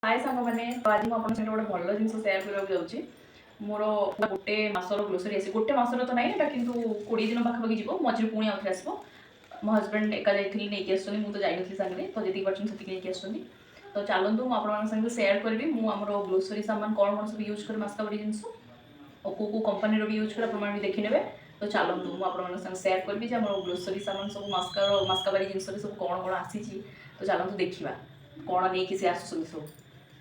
हाय सांग मैंने तो आज मुझे गोटे भल जिन सेयार करने जाऊँगी मोर गोटे मसर ग्रोसरी आसी गोटे मसर तो नाई कि 20 दिन पाखापाखि जीव मझे पुणी आउे आसो मो हजबैंड एका जाइए नहीं आसुँच मुझे जाइनी सागे तो जी नहीं आसुँच तो चलतु मुझे सेयार करी मुझे ग्रोसरी सामान कौन कौन सब यूज कर मास्काबारी जिनस और कौ कंपानी भी यूज कर आप देखने तो चलतु मुझे सेयार करी ग्रोसरी सामान सब मास्काबारी जिन सब कौन कौन आसी तो चलतु देखा कौन नहीं सी आसुँच सब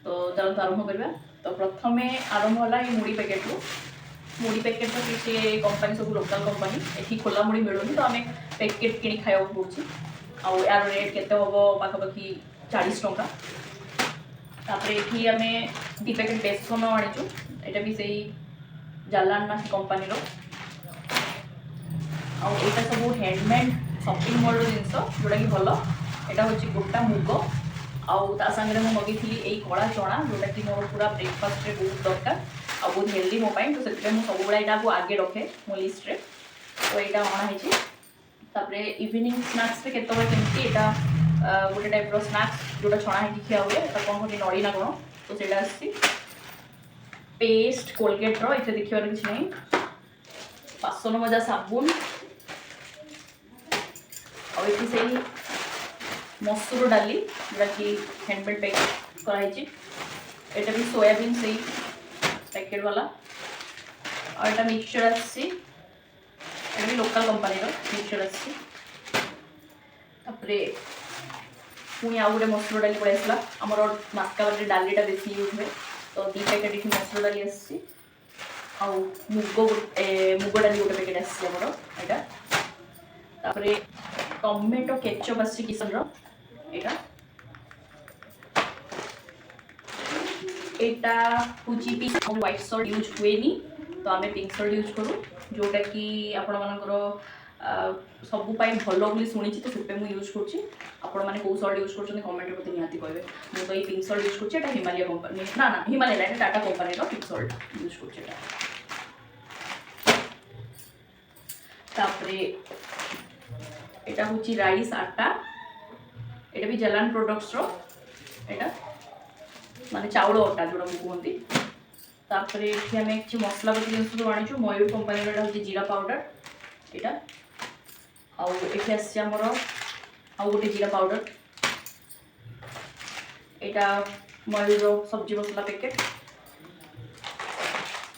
तो चलते आरंभ करवा। तो प्रथम आरंभ है ये मुड़ी पैकेट रू मुड़ी पैकेट तो किसी कंपानी सब लोकल कंपानी ये खोला मुड़ी मिलूनी तो आम पैकेट कि खाया पड़ू आर रेट के हम पाखापाखि 40 टंका ये आम 2 पैकेट बेसन आनीचु यहाँ भी से जालान कंपानी आईटा सब हैंडमेड शॉपिंग मॉल जिनस जोटा कि भल यहाँ हूँ गोटा मुग आउ सांगे मुझे मगेली यही कला चना जोटा कि मोर पूरा ब्रेकफास्ट रे बहुत दरकार आ बहुत हेल्दी मो पाई तो से सब यहाँ आगे रखे मो लिस्ट रे तो यहाँ अणाई इवनिंग स्नैक्स रे केमती यहाँ गोटे टाइप स्नैक्स जोटा छणा है खिया हुए कौन कहते नड़ी ना कौन तो सेटा आसी पेस्ट कोलगेट रे देखार किसी ना बासन मजा साबुन और से मसूर डाली जोटा कि हैंडमेड पैकेट कराई एटा भी सोयाबीन से पैकेट वाला और एटा मिक्सचर आसी भी लोकल कंपानी मिक्सचर आसी पुणी आउ गोटे मसूर डाली पड़े आसला आमर मास्काबारी डालीटा बेसी यूज हुए तो 2 पैकेट ये मसूर डाली आसी मुग डाली गोटे पैकेट आमर यहाँ टमेटो केचप आसी किसन यहाँ व्हाइट सॉल्ट यूज हुए तो आम पिंक सॉल्ट यूज करूँ जोटा कि आपण मानकर सबू भल बोली शुणी तो से यूज कर कौ सॉल्ट यूज कर कमेंट मत निहाती कहे मुझे तो ये पिंक सॉल्ट यूज कर हिमालय कंपानी ना ना हिमालय ना Tata company pink salt use कर हूँ राइस आटा यहाँ भी जलान प्रोडक्ट्स यहाँ माने चाउल अटा जोड़ा कहते ये आम एक मसलापति जिन सब आनीचु मयूर कंपानी हूँ जीरा पाउडर यहाँ आठ आमर आउ गोटे जीरा पाउडर यहाँ मयूर सब्जी मसला पैकेट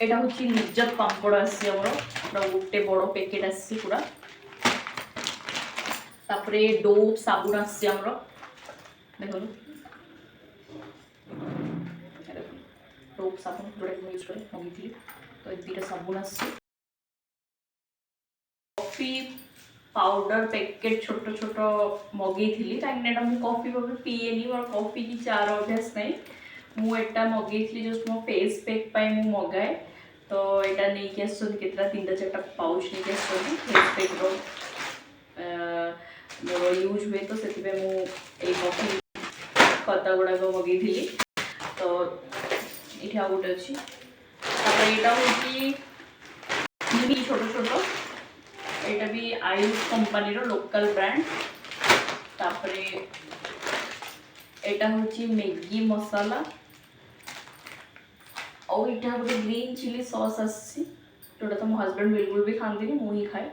यहाँ हूँ निज्जत पापड़ आसी पूरा गोटे बड़ पैकेट आसी पूरा तापरे डोव साबुन आसी देखो डोव साबुन जोड़ा यूज कर मगेली तो 2टा साबुन आसी कॉफी पाउडर पैकेट छोट छोट मगेली कहीं कॉफी पीएनी मोर कॉफी की चार अभ्यास नहीं मुझा मगेली जस्ट मो फेस पैक मगाए तो यहाँ नहीं आस 3-4टा पाउच नहीं आस फेस पैक मोर यूज हुए तो से कॉफी पत्ता गुड़ाक मगेली तो ये आ गोटे अच्छी यहाँ हूँ छोट छोट यहाँ भी आयुष कंपानी लोकल ब्रांड तापरे यहाँ हूँ मैगी मसाला और यहाँ गोटे ग्रीन चिली सॉस आसी जोटा तो मो हजबैंड बिल्कुल भी खाती मुझे खाए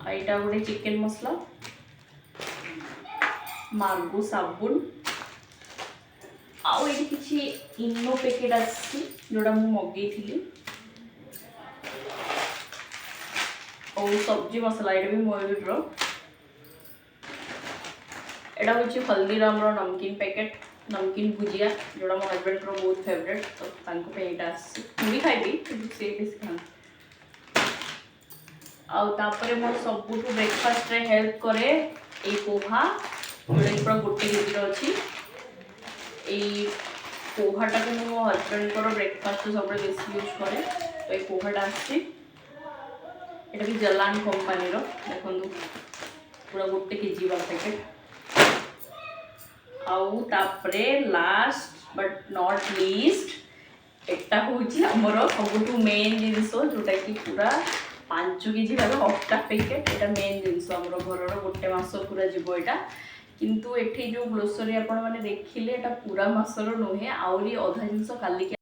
यहाँ गोटे चिकेन मसला मार्गो साबुन आउ ये किसी इनो पैकेट आसी जोड़ा मु मगेली और सब्जी मसला ये भी मयूर यहाँ हूँ हल्दीराम नमकीन पैकेट नमकीन भुजिया जोड़ा मो हजबैंड बहुत फेवरेट तो यहाँ आसी खाइबी सी बेस खाती आउे मोर सबुठ ब्रेकफास्ट रे हेल्प करे ये पोहा जोटा कि पूरा गोटे केजी अच्छी पोहाटा को मो हजबैंड ब्रेकफास्ट सब बेसी यूज करे तो ये पोहाटा आसी यहाँ भी जलान कंपानी देखो पूरा गोटे केजी वाला पैकेट आउे लास्ट बट नॉट लीस्ट यहाँ हूँ आमर सबुठ मेन जिनस जोटा कि पूरा 5 केजी वाला अटा पैकेट यहाँ मेन जिनस आम घर गोटे मास पूरा जीव यहाँ କିନ୍ତୁ ଏଠି ଯେଉଁ ଗ୍ଲୋସରୀ ଆପଣ ମାନେ ଦେଖିଲେ ଏଟା ପୁରା ମାସର ନୁହେଁ, ଆହୁରି ଅଧା ଜିନିଷ କାଲିକି